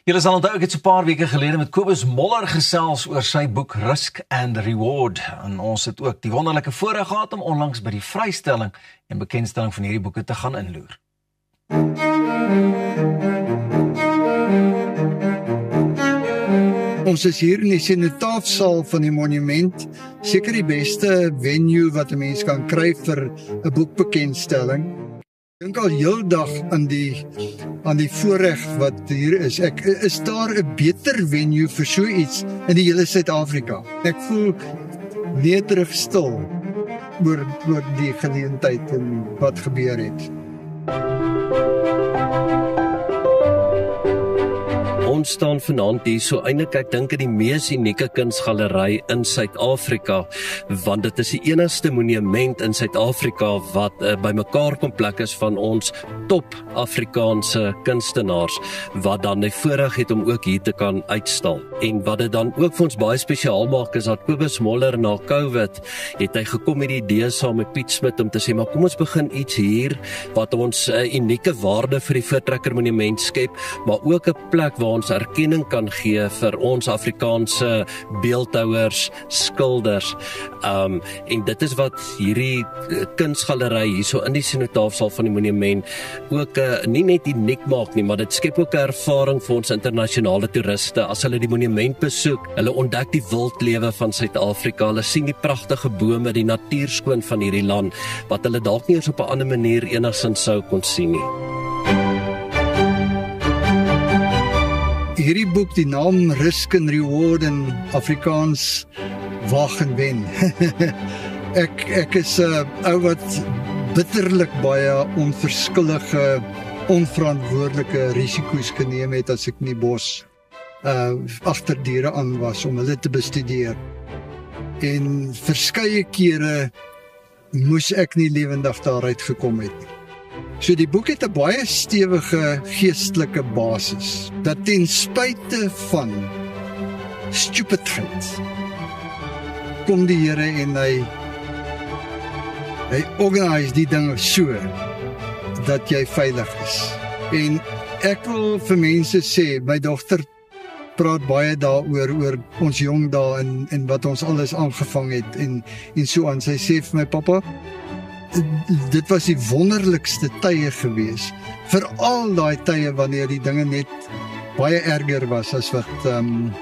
Julle sal onthou, ek het so 'n paar weke gelede met Kobus Moller gesels oor sy boek Risk and Reward. En ons het ook die wonderlike voorreg gehad om onlangs by die vrystelling en bekendstelling van hierdie boeke te gaan inloer. Ons is hier in die Sinotaafsaal van die monument, seker die beste venue wat 'n mens kan kry vir 'n boekbekendstelling. Ek dink al heeldag aan die voorreg wat hier is. Is daar 'n beter venue vir so iets in die hele Suid-Afrika? Ek voel nederig stil oor die geleentheid en wat gebeur het. Ons staan vanaand hier so eintlik, ek dink, in die mees unieke kunsgalery in Suid-Afrika, want dit is die enigste monument in Suid-Afrika wat bymekaar kom plek is van ons top Afrikaanse kunstenaars, wat dan die voorreg het om ook hier te kan uitstal. En wat dit dan ook vir ons baie spesiaal maak, is dat Kobus Moller na COVID, het hy gekom met die idee saam met Piet Smit om te sê, maar kom ons begin iets hier, wat ons unieke waarde vir die Voortrekker Monument skep, maar ook 'n plek waar ons erkenning kan gee vir ons Afrikaanse beeldhouers, skilders. En dit is wat hierdie kunsgalery hierso in die Sinotaafsaal van die monument ook nie net uniek maak nie, maar dit skep ook 'n ervaring vir ons internasionale toeriste. As hulle die monument besoek, hulle ontdek die wildlewe van Suid-Afrika, hulle sien die pragtige bome, die natuurskoon van hierdie land, wat hulle dalk nie eens op 'n ander manier enigsins sou kon sien nie. Hierdie boek, die naam Risk and Reward in Afrikaans, wag en wen. Ek is 'n ou wat bitterlik baie onverskillige, onverantwoordelike risiko's geneem het as ek in die bos agter diere aan was om hulle te bestudeer. En verskeie kere moes ek nie lewendig daaruit gekom het nie. So die boek het 'n baie stewige geestelike basis, dat ten spyte van stupidheid kom die Here en hy organise die dinge so dat jy veilig is. En ek wil vir mense sê, my dogter praat baie daaroor oor ons jong dae en wat ons alles aangevang het en so aan. Sy sê vir my, pappa, dit was die wonderlikste tye gewees, veral daai tye wanneer die dinge net baie erger was as wat 'n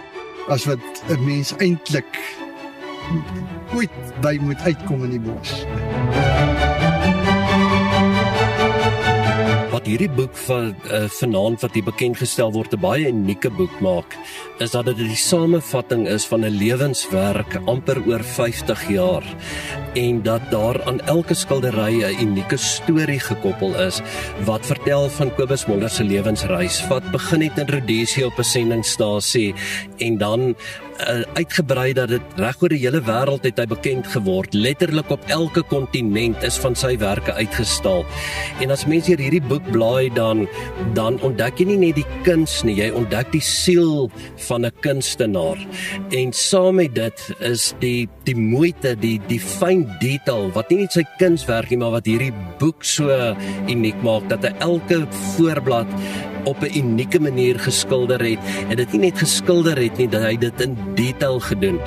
mens eintlik ooit by moet uitkom in die bos. Wat hierdie boek van vanaand wat hier bekendgestel word 'n baie unieke boek maak, is dat dit die samevatting is van 'n lewenswerk amper oor 50 jaar, en dat daar aan elke skildery 'n unieke storie gekoppel is, wat vertel van Kobus Moller se lewensreis, wat begin het in Rhodesië op 'n sendingstasie, en dan uitgebrei dat dit reg oor die hele wêreld het hy bekend geword. Letterlik op elke kontinent is van sy werke uitgestal. En as mense hierdie boek blaai, dan ontdek jy nie net die kuns nie, jy ontdek die siel van 'n kunstenaar. En saam met dit is die moeite, die fyn detail, wat nie net sy kunswerk nie, maar wat hierdie boek so uniek maak, dat hy elke voorblad op 'n unieke manier geskilder het, en dit nie net geskilder het nie, dat hy dit in detail gedoen.